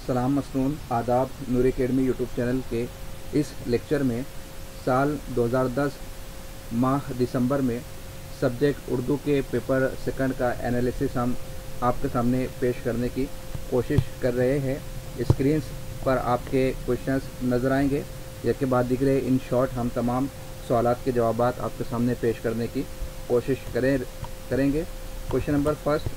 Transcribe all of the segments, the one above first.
सलाम मसनून आदाब नूर academy YouTube channel के इस लेक्चर में साल 2010 माह दिसंबर में सब्जेक्ट उर्दू के पेपर सेकंड का एनालिसिस हम आपके सामने पेश करने की कोशिश कर रहे हैं। स्क्रीन पर आपके क्वेश्चंस नज़र आएंगे, इसके बाद दिख रहे इन शॉर्ट हम तमाम सवालात के जवाबात आपके सामने पेश करने की कोशिश करेंगे। क्वेश्चन नंबर फर्स्ट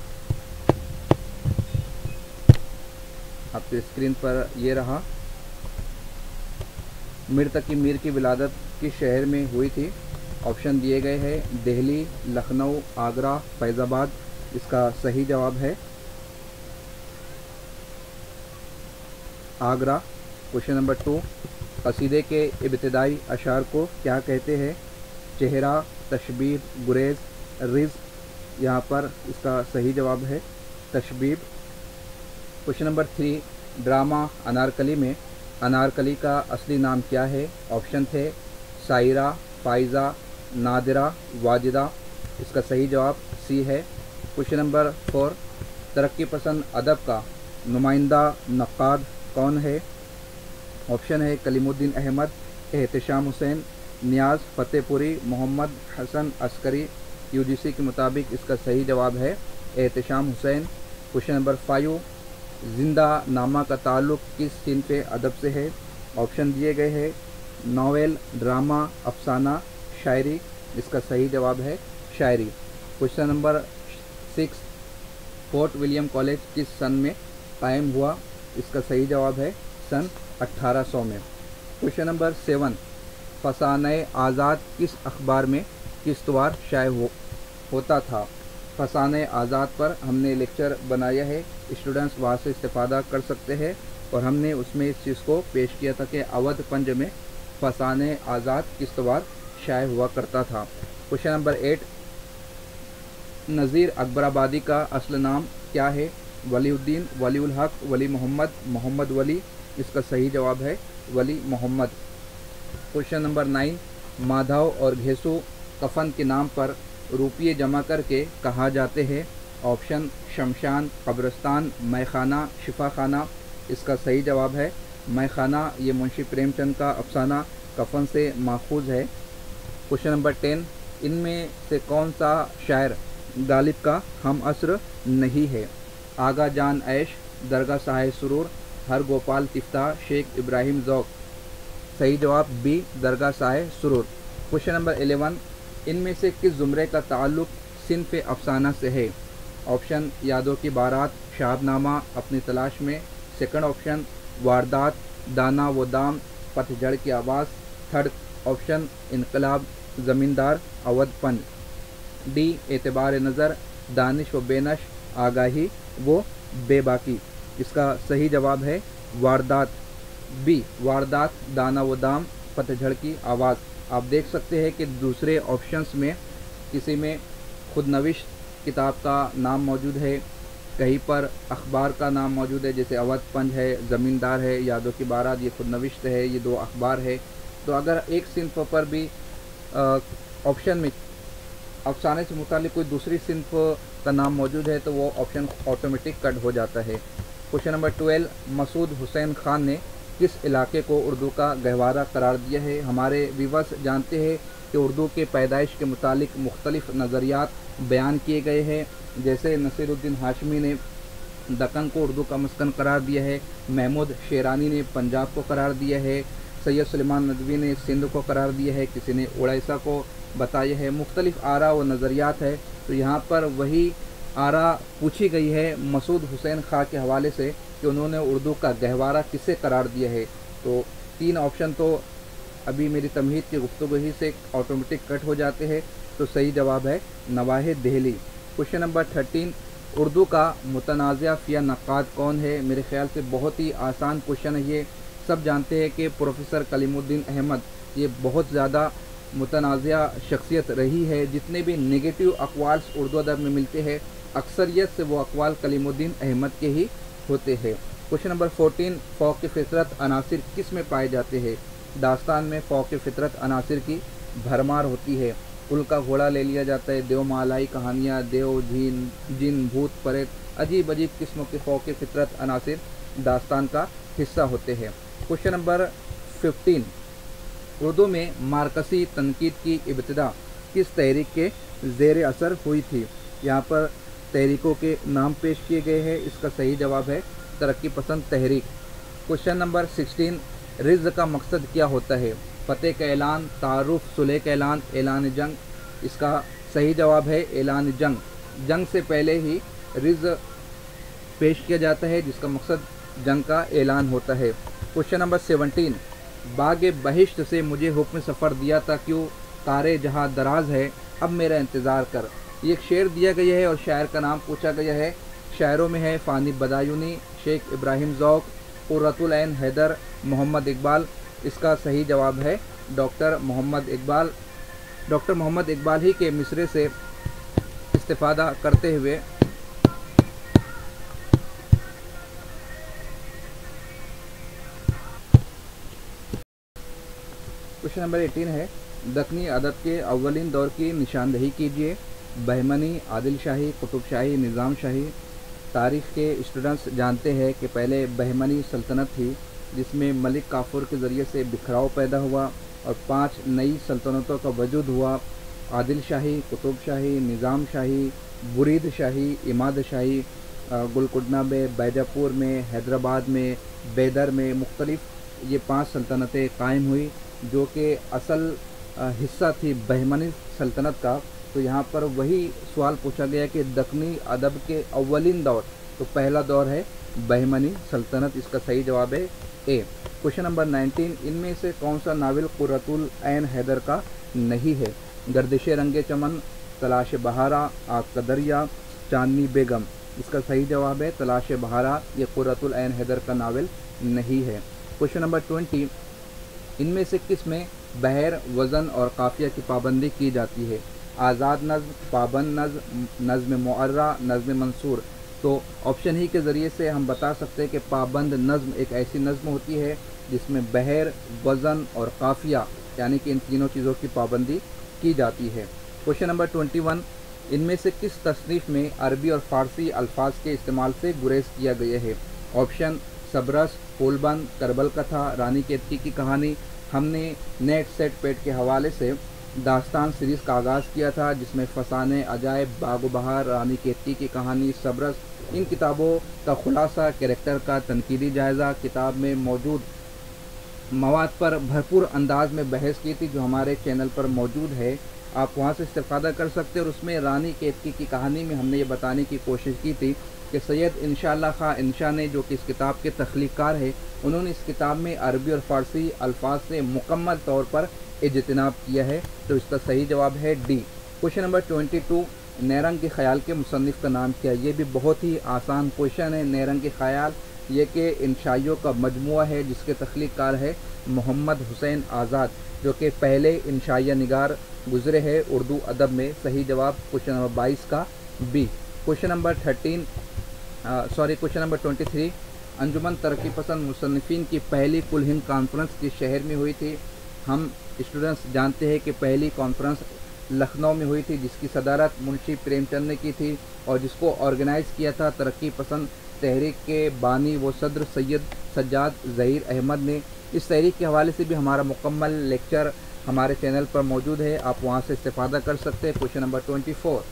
आपकी स्क्रीन पर ये रहा। मीर तकी मीर की विलादत किस शहर में हुई थी? ऑप्शन दिए गए हैं दिल्ली, लखनऊ, आगरा, फैज़ाबाद। इसका सही जवाब है आगरा। क्वेश्चन नंबर 2 कसीदे के इब्तिदाई अशार को क्या कहते हैं? चेहरा, तशबीब, गुरेज, रिज। यहाँ पर इसका सही जवाब है Tashbib. Question number 3 drama Anarkali में अनारकली का असली नाम क्या है? ऑप्शन थे सायरा, फाइज़ा, नादिरा, वाजिदा। इसका सही जवाब सी है। क्वेश्चन नंबर 4 तरक्की पसंद अदब का नुमाइंदा नक्काद कौन है? ऑप्शन है कलीमुद्दीन अहमद, एहतशाम हुसैन, नियाज़ फतेहपुरी, मोहम्मद हसन अस्करी। यूजीसी के मुताबिक इसका सही जवाब है एहतशाम हुसैन। क्वेश्चन नंबर 5 जिंदा नामा का ताल्लुक़ किस सिन्फ़ अदब से है? ऑप्शन दिए गए हैं नावल, ड्रामा, अफसाना, शायरी। इसका सही जवाब है शायरी। Question number 6 Fort William college किस सन में कायम हुआ? इसका सही जवाब है सन 1800 में। क्वेश्चन नंबर 7 फसाने आज़ाद किस अखबार में किस्तवार शाये होता था? फसाने आज़ाद पर हमने लेक्चर बनाया है, स्टूडेंट्स वहाँ से इस्तेफ़ादा कर सकते हैं और हमने उसमें इस चीज़ को पेश किया था कि अवध पंज में फसाने आज़ाद किस्तवार शाये हुआ करता था। क्वेश्चन नंबर 8 नज़ीर अकबराबादी का असल नाम क्या है? वलीउद्दीन, वलीउल हक, वली मोहम्मद, मोहम्मद वली। इसका सही जवाब है वली मोहम्मद। क्वेश्चन नंबर 9 माधव और घेसू कफन के नाम पर रुपये जमा करके कहा जाते हैं? ऑप्शन शमशान, कब्रिस्तान, मैखाना, शिफाखाना। इसका सही जवाब है मैखाना। ये मुंशी प्रेमचंद का अफसाना कफन से माखूज है। क्वेश्चन नंबर 10 इनमें से कौन सा शायर गालिब का हम असर नहीं है? आगा जान ऐश, दरगाह साहे सुरूर, हर गोपाल तिफ्ता, शेख इब्राहिम ज़ौक़। सही जवाब बी दरगाह साहे सुरूर। क्वेश्चन नंबर 11 इनमें से किस ज़ुमरे का ताल्लुक़ सिन्फ़ अफसाना से है? ऑप्शन यादों की बारात, शाहबनामा, अपनी तलाश में। सेकंड ऑप्शन वारदात, दाना व दाम, पतझड़ की आवाज़। थर्ड ऑप्शन इनकलाब, ज़मींदार, अवध पंज। डी एतबार नज़र, दानिश व बेनश, आगाही वो बेबाकी। इसका सही जवाब है वारदात बी वारदात, दाना व दाम, पतझड़ की आवाज़। आप देख सकते हैं कि दूसरे ऑप्शंस में किसी में खुदनविश किताब का नाम मौजूद है, कहीं पर अखबार का नाम मौजूद है, जैसे अवध पंज है, ज़मींदार है, यादों की बारात ये खुदनविश्त है, ये 2 अखबार है। तो अगर एक सिन्फ पर भी ऑप्शन में अफसाने से मुतालिक कोई दूसरी सिन्फ का नाम मौजूद है तो वो ऑप्शन ऑटोमेटिक कट हो जाता है। क्वेश्चन नंबर 12 मसूद हुसैन खान ने किस इलाके को उर्दू का गहवारा करार दिया है? हमारे व्यूअर्स जानते हैं कि उर्दू के पैदाइश के मुतालिक मुख्तलिफ नज़रियात बयान किए गए हैं, जैसे नसीरुद्दीन हाशमी ने दक्कन को उर्दू का मस्कन करार दिया है, महमूद शेरानी ने पंजाब को करार दिया है, सैयद सुलेमान नदवी ने सिंध को करार दिया है, किसी ने उड़ीसा को बताया है। मुख्तलिफ आरा व नज़रियात है। तो यहाँ पर वही आरा पूछी गई है मसूद हुसैन खां के हवाले से कि उन्होंने उर्दू का गहवारा किसे करार दिया है। तो 3 ऑप्शन तो अभी मेरी तमहीद की गुफ्तगू ही से ऑटोमेटिक कट हो जाते हैं। तो सही जवाब है नवाहे दहली। क्वेश्चन नंबर 13 उर्दू का मुतनाज़िया फ़िया नक्काद कौन है? मेरे ख्याल से बहुत ही आसान क्वेश्चन है ये। सब जानते हैं कि प्रोफेसर कलीमुद्दीन अहमद ये बहुत ज़्यादा मुतनाज़िया शख्सियत रही है। जितने भी नेगेटिव अक़वाल्स उर्दू अदब में मिलते हैं अक्सरियत से वो अक़वाल कलीमुद्दीन अहमद के ही होते हैं। क्वेश्चन नंबर 14 फ़ौक़ फ़ितरत अनासिर किस में पाए जाते हैं? दास्तान में फ़ौक़ फ़ितरत अनासिर की भरमार होती है। उल का घोड़ा ले लिया जाता है, देव मालाई कहानियाँ, देव, जिन, भूत, प्रेत, अजीब अजीब किस्मों के फ़ौक़ फ़ितरत अनासिर दास्तान का हिस्सा होते हैं। क्वेश्चन नंबर 15, उर्दू में मार्कसी तनकीद की इब्तिदा किस तहरीक के ज़ेर असर हुई थी? यहाँ पर तहरीकों के नाम पेश किए गए हैं। इसका सही जवाब है तरक्की पसंद तहरीक। क्वेश्चन नंबर 16, रिज़ का मकसद क्या होता है? फ़तेह का ऐलान, तारुफ, सुलह का ऐलान, ऐलान जंग। इसका सही जवाब है ऐलान जंग। जंग से पहले ही रिज़ पेश किया जाता है जिसका मकसद जंग का ऐलान होता है। क्वेश्चन नंबर 17, बाग़ बहिश्त से मुझे हुक्म सफ़र दिया था क्यों, तारे जहाँ दराज है अब मेरा इंतज़ार कर। ये एक शेर दिया गया है और शायर का नाम पूछा गया है। शायरों में है फ़ानी बदायूनी, शेख इब्राहिम ज़ौक़, क़ुर्रतुल ऐन हैदर, मोहम्मद इकबाल। इसका सही जवाब है डॉक्टर मोहम्मद इकबाल। डॉक्टर मोहम्मद इकबाल ही के मिसरे से इस्तिफ़ादा करते हुए क्वेश्चन नंबर 18 है, दक्नी अदब के अव्वलीन दौर की निशानदही कीजिए। बहमनी, आदिल शाही, कुतुब शाही, निज़ाम शाही। तारीख़ के स्टूडेंट्स जानते हैं कि पहले बहमनी सल्तनत थी जिसमें मलिक काफूर के ज़रिए से बिखराव पैदा हुआ और 5 नई सल्तनतों का वजूद हुआ। आदिल शाही, कुतुब शाही, निज़ाम शाही, बुरीद शाही, इमाद शाही। गुलकुडना में, बैजापुर में, हैदराबाद में, बैदर में मुख्तलिफ ये 5 सल्तनतें कायम हुई जो कि असल हिस्सा थी बहमनी सल्तनत का। तो यहाँ पर वही सवाल पूछा गया कि दक्नी अदब के अव्वलीन दौर, तो पहला दौर है बहमनी सल्तनत। इसका सही जवाब है ए। क्वेश्चन नंबर 19, इनमें से कौन सा नावल क़ुर्रतुल ऐन हैदर का नहीं है? गर्दिश रंगे चमन, तलाश बहारा, आग का दरिया, चांदनी बेगम। इसका सही जवाब है तलाश बहारा। ये क़ुर्रतुल ऐन हैदर का नावल नहीं है। क्वेश्चन नंबर 20, इनमें से किस में बहर, वज़न और काफ़िया की पाबंदी की जाती है? आज़ाद नज़्म, पाबंद नज़्म, नज़्म मुअर्रा, नज़्म मंसूर। तो ऑप्शन ही के ज़रिए से हम बता सकते हैं कि पाबंद नज़्म एक ऐसी नज़्म होती है जिसमें बहर, वज़न और काफ़िया यानी कि इन तीनों चीज़ों की पाबंदी की जाती है। क्वेश्चन नंबर 21, इनमें से किस तसनीफ़ में अरबी और फ़ारसी अल्फाज के इस्तेमाल से गुरेज किया गया है? ऑप्शन सबरस, फूलबंद, करबल कथा, रानी केतकी की कहानी। हमने नेट सेट पेट के हवाले से दास्तान सीरीज़ का आगाज़ किया था जिसमें फसाने अजायब, बाग बहार, रानी केतकी की कहानी, सबरस, इन किताबों का खुलासा, कैरेक्टर का तनकीदी जायज़ा, किताब में मौजूद मवाद पर भरपूर अंदाज में बहस की थी जो हमारे चैनल पर मौजूद है। आप वहां से इस्तेफ़ादा कर सकते हैं। और उसमें रानी केतकी की कहानी में हमने ये बताने की कोशिश की थी कि सैयद इंशाअल्लाह खां इंशा ने, जो कि इस किताब के तख्लीक़कार है, उन्होंने इस किताब में अरबी और फ़ारसी अल्फाज से मुकम्मल तौर पर इज्तिनाब किया है। तो इसका सही जवाब है डी। क्वेश्चन नंबर 22, नेरंग के ख़याल के मुसन्निफ़ का नाम क्या है? ये भी बहुत ही आसान क्वेश्चन है। नेरंग के ख़याल ये कि इंशाइयों का मजमुआ है जिसके तख्लीक़कार है मोहम्मद हुसैन आज़ाद, जो कि पहले इंशाइया निगार गुज़रे हैं उर्दू अदब में। सही जवाब क्वेश्चन नंबर 22 का बी। क्वेश्चन नंबर 23, अंजुमन तरक्की पसंद मुसन्निफ़ीन की पहली कुल हिंद कॉन्फ्रेंस किस शहर में हुई थी? हम स्टूडेंट्स जानते हैं कि पहली कॉन्फ्रेंस लखनऊ में हुई थी जिसकी सदारत मुंशी प्रेमचंद ने की थी और जिसको ऑर्गेनाइज़ किया था तरक्की पसंद तहरीक के बानी व सदर सैयद सज्जाद ज़हीर अहमद ने। इस तहरीक के हवाले से भी हमारा मुकम्मल लेक्चर हमारे चैनल पर मौजूद है, आप वहां से इस्तेफ़ादा कर सकते हैं। क्वेश्चन नंबर 24,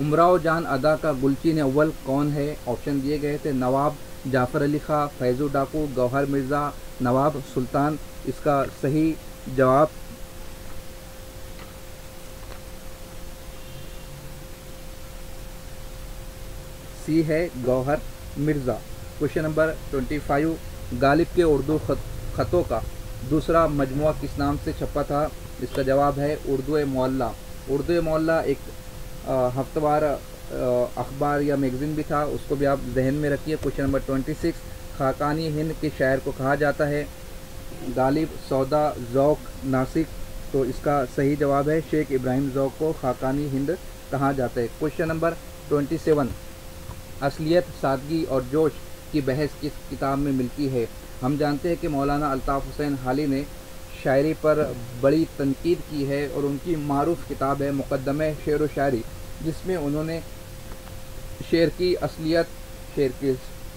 उमराव जान अदा का गुलचीन अव्वल कौन है? ऑप्शन दिए गए थे नवाब जाफ़र अली खां, फैज़ू डाकू, गौहर मिर्ज़ा, नवाब सुल्तान। इसका सही जवाब सी है गौहर मिर्ज़ा। क्वेश्चन नंबर 25, गालिब के उर्दू ख़तों का दूसरा मजमुआ किस नाम से छपा था? इसका जवाब है उर्दू मोहल्ला। उर्दू मोहल्ला एक हफ्तेवार अखबार या मैगज़ीन भी था, उसको भी आप जहन में रखिए। क्वेश्चन नंबर 26, खाकानी हिंद के शायर को कहा जाता है? गालिब, सौदा, ज़ौक़, नासिक। तो इसका सही जवाब है शेख इब्राहिम ज़ौक़ को खाकानी हिंद कहा जाता है। क्वेश्चन नंबर 27, असलियत, सादगी और जोश की बहस किस किताब में मिलती है? हम जानते हैं कि मौलाना अल्ताफ़ हुसैन हाली ने शायरी पर बड़ी तनकीद की है और उनकी मारूफ़ किताब है मुक़द्दमे शेर व शायरी, जिसमें उन्होंने शेर की असलियत, शेर की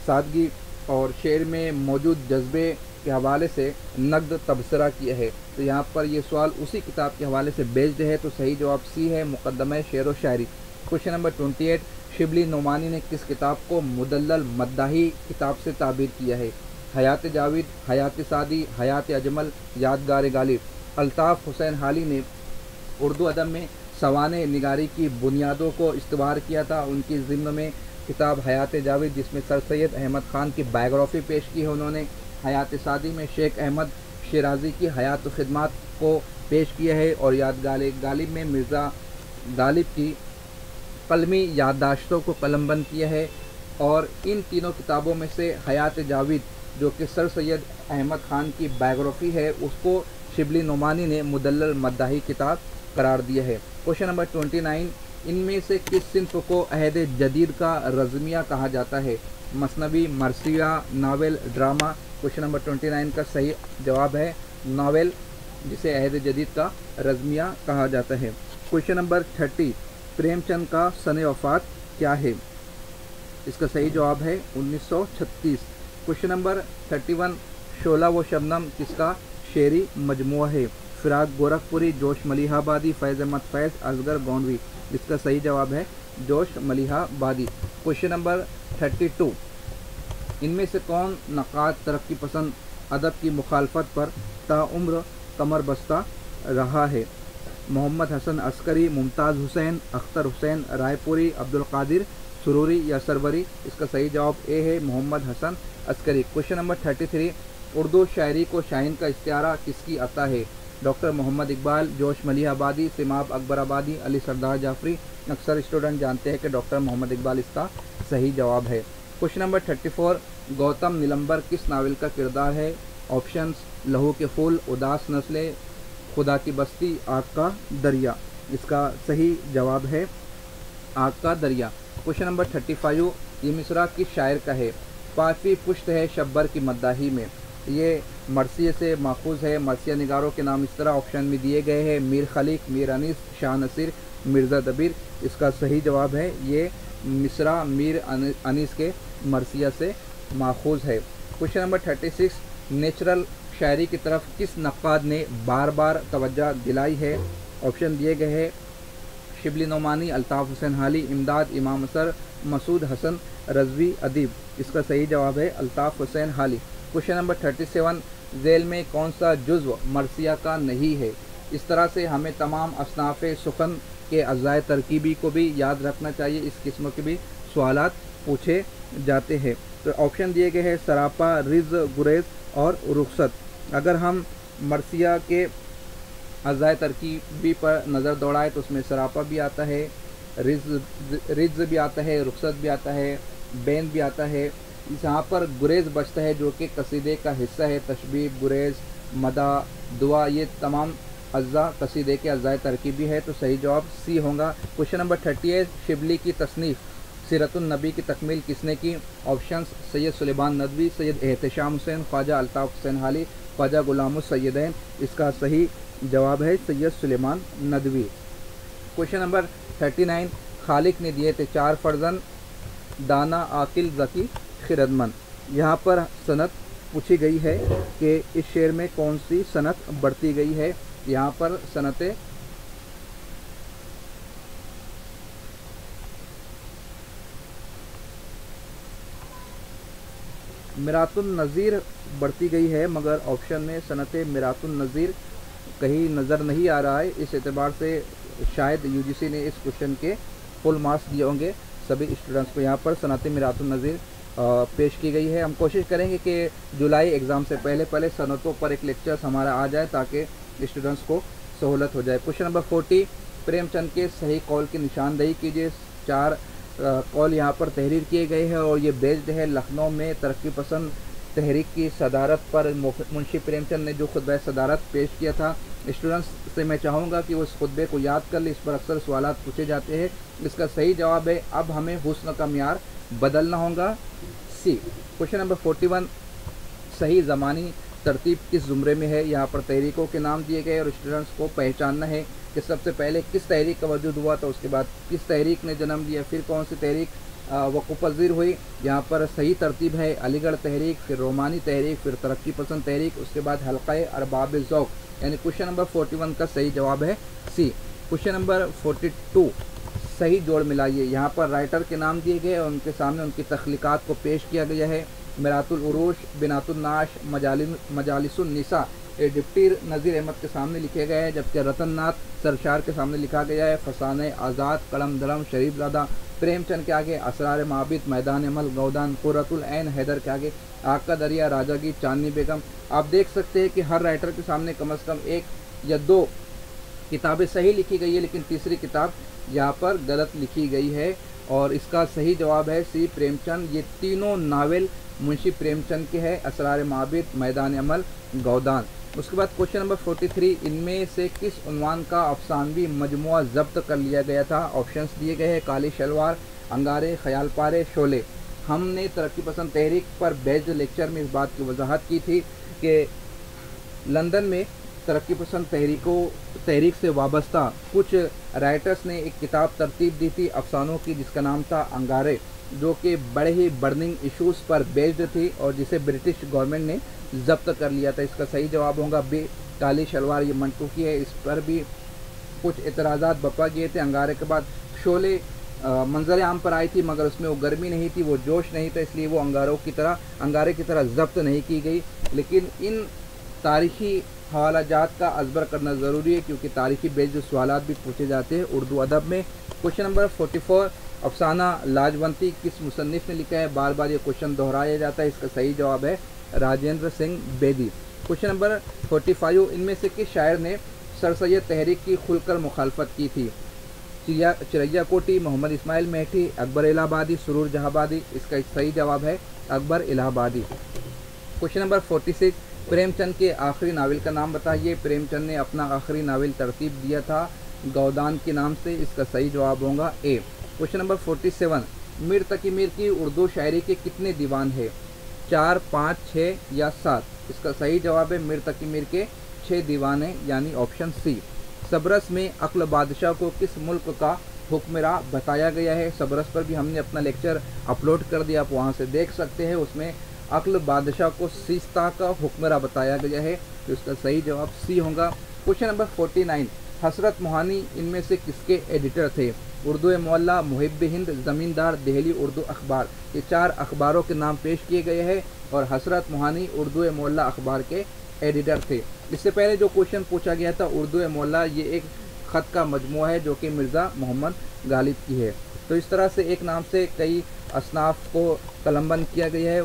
सादगी اور شعر میں موجود جذبے کے حوالے سے نقد تبصرہ کیا ہے؟ تو یہاں پر یہ سوال اسی کتاب کے حوالے سے بیسڈ ہے، تو صحیح جواب سی ہے، مقدمہ شعر و شاعری۔ کوشچن نمبر 28، شبلی نعمانی نے کس کتاب کو مدلل مداحی کتاب سے تعبیر کیا ہے؟ حیات جاوید، حیات سعدی، حیات اجمل، یادگار غالب۔ الطاف حسین حالی نے اردو ادب میں سوانح نگاری کی بنیادوں کو استوار کیا تھا۔ ان کی ضمن میں کتاب حیات جاوید، جس میں سر سید احمد خان کی بائیوگرافی پیش کی ہے انہوں نے۔ حیات سعدی میں شیخ احمد شیرازی کی حیات و خدمات کو پیش کیا ہے، اور یادگار غالب میں مرزا غالب کی قلمی یادداشتوں کو قلم بند کیا ہے۔ اور ان تینوں کتابوں میں سے حیات جاوید جو کہ سر سید احمد خان کی بائیوگرافی ہے، اس کو شبلی نعمانی نے مدلل مداحی کتاب قرار دیا ہے۔ کوشچن نمبر 29، ان میں سے کس صنف کو عہد جدید کا رزمیہ کہا جاتا ہے؟ مثنوی، مرثیہ، ناول، ڈرامہ۔ کوشچن نمبر 29 کا صحیح جواب ہے ناول، جسے عہد جدید کا رزمیہ کہا جاتا ہے۔ کوشچن نمبر 30، پریم چند کا سن وفات کیا ہے؟ اس کا صحیح جواب ہے 1936۔ کوشچن نمبر 31، شعلہ و شبنم کس کا شعری مجموعہ ہے؟ فراق گورکھپوری، جوش ملیح آبادی، فیض احمد فیض، اصغر گونوی۔ اس کا صحیح جواب ہے جوش ملیح آبادی۔ کوشچن نمبر 32، ان میں سے کون نقاد ترقی پسند ادب کی مخالفت پر تاعمر کمر بستہ رہا ہے؟ محمد حسن عسکری، ممتاز حسین، اختر حسین رائے پوری، عبدالقادر سروری یا سروری۔ اس کا صحیح جواب اے ہے محمد حسن عسکری۔ کوشچن نمبر 33، اردو شاعری کو شاہین کا استعارہ کس کی عطا ہے؟ ڈاکٹر محمد اقبال، جوش ملیح آبادی، سماب اکبر آبادی، علی سردار جعفری۔ اکثر اسٹوڈنٹ جانتے ہیں کہ ڈاکٹر محمد اقبال اس کا صحیح جواب ہے۔ کوشچن نمبر 34، گوتم نیلمبر کس ناول کا کردار ہے؟ آپشنس، لہو کے پھول، اداس نسلیں، خدا کی بستی، آگ کا دریا۔ اس کا صحیح جواب ہے آگ کا دریا۔ کوشچن نمبر 35، یہ مصرع کس شاعر کا ہے؟ پانچویں پشت ہے شبر کی مداحی میں۔ یہ مرثیے سے ماخوذ ہے۔ مرثیہ نگاروں کے نام اس طرح آپشن میں دیے گئے ہیں: میر خلیق، میر انیس، شاہ نصیر، مرزا دبیر۔ اس کا صحیح جواب ہے یہ مصرع میر انیس کے مرثیہ سے ماخوذ ہے۔ کوشچن نمبر 36، نیچرل شاعری کی طرف کس نقاد نے بار بار توجہ دلائی ہے؟ آپشن دیے گئے ہیں: شبلی نعمانی، الطاف حسین حالی، امداد امام اثر، مسعود حسن رضوی ادیب۔ اس کا صحیح جواب ہے الطاف حسین حالی۔ کوشچن نمبر 37، ذیل میں کون سا جزو مرثیہ کا نہیں ہے؟ اس طرح سے ہمیں تمام اصناف سخن کے اجزاء ترکیبی کو بھی یاد رکھنا چاہیے، اس قسم کے بھی سوالات پوچھے جاتے ہیں۔ تو آپشن دیے گئے ہیں: سراپا، رز، گریز اور رخصت۔ اگر ہم مرثیہ کے اجزاء ترکیبی پر نظر دوڑائے تو اس میں سراپا بھی آتا ہے، رز بھی آتا ہے، رخصت بھی آتا ہے، بین بھی آتا ہے۔ جہاں پر گریز بچتا ہے جو کہ قصیدے کا حصہ ہے، تشبیب، گریز، مدح، دعا، یہ تمام اجزاء قصیدے کے اجزاء ترکیبی ہے، تو صحیح جواب سی ہوگا۔ کوشچن نمبر 38، شبلی کی تصنیف سیرت النبی کی تکمیل کس نے کی؟ آپشنس: سید سلیمان ندوی، سید احتشام حسین، خواجہ الطاف حسین حالی، خواجہ غلام السیدین۔ اس کا صحیح جواب ہے سید سلیمان ندوی۔ کوشچن نمبر 39، خالق نے دیے تھے 4 فرزند، دانا، عاقل، ذکی، خردمند۔ یہاں پر صنعت پوچھی گئی ہے کہ اس شعر میں کون سی صنعت برتی گئی ہے؟ یہاں پر صنعت میرات النظیر برتی گئی ہے، مگر آپشن میں صنعت میرات النظیر کہیں نظر نہیں آ رہا ہے۔ اس اعتبار سے شاید یو جی سی نے اس کوشچن کے فل مارکس دیے ہوں گے سبھی اسٹوڈنٹس کو۔ یہاں پر صنعت میرات النظیر پیش کی گئی ہے۔ ہم کوشش کریں گے کہ جولائی ایگزام سے پہلے صنعتوں پر ایک لیکچرز ہمارا آ جائے تاکہ اسٹوڈنٹس کو سہولت ہو جائے۔ کوشچن نمبر 40، پریم چند کے صحیح قول کی نشاندہی کیجیے۔ 4 قول یہاں پر تحریر کیے گئے ہیں اور یہ بیسڈ ہے لکھنؤ میں ترقی پسند تحریک کی صدارت پر۔ منشی پریم چند نے جو خطبہ صدارت پیش کیا تھا، اسٹوڈنٹس سے میں چاہوں گا کہ وہ اس خطبے کو یاد کر لیں، اس پر اکثر سوالات پوچھے جاتے ہیں۔ اس کا صحیح جواب ہے اب ہمیں حسن کا معیار بدلنا ہوگا، سی۔ کوشچن نمبر 41، صحیح زمانی ترتیب کس زمرے میں ہے؟ یہاں پر تحریکوں کے نام دیے گئے اور اسٹوڈنٹس کو پہچاننا ہے کہ سب سے پہلے کس تحریک کا وجود ہوا تھا، اس کے بعد کس تحریک نے جنم دیا، پھر کون سی تحریک वक़ूफ़ पज़ीर हुई। यहाँ पर सही तरतीब है अलीगढ़ तहरीक, फिर रोमानी तहरीक, फिर तरक्की पसंद तहरीक, उसके बाद हल्क़ाए अरबाब ज़ौक़, यानी क्वेश्चन नंबर 41 का सही जवाब है सी। क्वेश्चन नंबर 42 सही जोड़ मिलाइए। यहाँ पर राइटर के नाम दिए गए और उनके सामने उनकी तख्लीक़ात को पेश किया गया है। मिरातुल उरूश, बिनातुल नाश, मजालिसुन निसा ये डिप्टी नज़ीर अहमद के सामने लिखे गए हैं, जबकि रतन नाथ सरशार के सामने लिखा गया है। फसाने आज़ाद, कलम दरम, शरीफज़ादा, प्रेमचंद के आगे असरार माबिद, मैदान अमल, गौदान, कुर्रतुल ऐन हैदर के आगे आग का दरिया, राजागी, चांदनी बेगम। आप देख सकते हैं कि हर राइटर के सामने कम से कम 1 या 2 किताबें सही लिखी गई है, लेकिन तीसरी किताब यहाँ पर गलत लिखी गई है और इसका सही जवाब है सी प्रेमचंद। ये तीनों नावल मुंशी प्रेमचंद के हैं, असरार माबिद, मैदान अमल, गौदान। उसके बाद क्वेश्चन नंबर 43 इनमें से किस उन्वान का अफसानवी मजमुआ ज़ब्त कर लिया गया था? ऑप्शंस दिए गए हैं काली शलवार, अंगारे, ख्याल पारे, शोले। हमने तरक्की पसंद तहरीक पर बेस्ड लेक्चर में इस बात की वजाहत की थी कि लंदन में तरक्की पसंद तहरीक से वाबस्ता कुछ राइटर्स ने एक किताब तरतीब दी थी अफसानों की, जिसका नाम था अंगारे, जो कि बड़े ही बर्निंग इश्यूज़ पर बेस्ड थी और जिसे ब्रिटिश गवर्नमेंट ने ज़ब्त कर लिया था। इसका सही जवाब होगा बी काली शलवार। ये मंटू की है, इस पर भी कुछ एतराज़ात बपा किए थे। अंगारे के बाद शोले मंजर आम पर आई थी, मगर उसमें वो गर्मी नहीं थी, वो जोश नहीं था, इसलिए वो अंगारे की तरह ज़ब्त नहीं की गई। लेकिन इन तारीख़ी हवालाजात का अज़बर करना ज़रूरी है, क्योंकि तारीख़ी बेस्ड सवालात भी पूछे जाते हैं उर्दू अदब में। क्वेश्चन नंबर 44 अफसाना लाजवंती किस मुसन्निफ़ ने लिखा है? बार बार ये क्वेश्चन दोहराया जाता है। इसका सही जवाब है राजेंद्र सिंह बेदी। क्वेश्चन नंबर 45 इनमें से किस शायर ने सर सैयद तहरीक की खुलकर मुखालफत की थी? चिरैया कोटी, मोहम्मद इस्माइल मेहठी, अकबर इलाहाबादी, सुरूर जहाबादी। इसका सही जवाब है अकबर इलाहाबादी। क्वेश्चन नंबर 46 प्रेमचंद के आखिरी नावल का नाम बताइए। प्रेमचंद ने अपना आखिरी नावल तरतीब दिया था गौदान के नाम से। इसका सही जवाब होगा ए। क्वेश्चन नंबर 47 मीर तकी मीर की उर्दू शायरी के कितने दीवान है? 4, 5, 6 या 7? इसका सही जवाब है मीर तकी मीर के 6 दीवान हैं, यानी ऑप्शन सी। सबरस में अक्ल बादशाह को किस मुल्क का हुक्मरां बताया गया है? सबरस पर भी हमने अपना लेक्चर अपलोड कर दिया, आप वहां से देख सकते हैं। उसमें अक्ल बादशाह को सिस्ता का हुक्मरां बताया गया है, तो इसका सही जवाब सी होगा। क्वेश्चन नंबर 49 हसरत मोहानी इनमें से किसके एडिटर थे? उर्दू मोहल्ला, मुहिब हिंद, ज़मींदार, दहली उर्दू अखबार। ये 4 अखबारों के नाम पेश किए गए हैं और हसरत मोहानी उर्दू मोहल्ला अखबार के एडिटर थे। इससे पहले जो क्वेश्चन पूछा गया था उर्दू मोहल्ला, ये एक ख़त का मजमुआ है जो कि मिर्ज़ा मोहम्मद गालिब की है। तो इस तरह से एक नाम से कई असनाफ को कलमबंद किया गया है,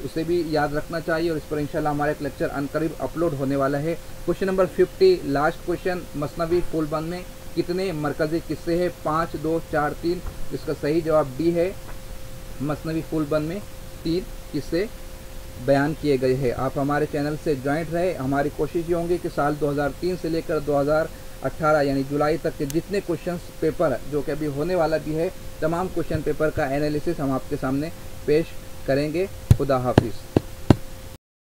उसे भी याद रखना चाहिए और इस पर इंशाल्लाह हमारा एक लेक्चर अनकरीब अपलोड होने वाला है। क्वेश्चन नंबर 50 लास्ट क्वेश्चन मसनवी फूलबंद में कितने मरकज़ी किस्से हैं? 5, 2, 4, 3। इसका सही जवाब डी है। मसनवी फूलबंद में 3 किस्से बयान किए गए हैं। आप हमारे चैनल से ज्वाइंट रहे। हमारी कोशिश ये होंगी कि साल 2003 से लेकर 2018 यानी जुलाई तक के जितने क्वेश्चन पेपर जो कि अभी होने वाला भी है, तमाम क्वेश्चन पेपर का एनालिसिस हम आपके सामने पेश करेंगे। खुदा हाफिज़।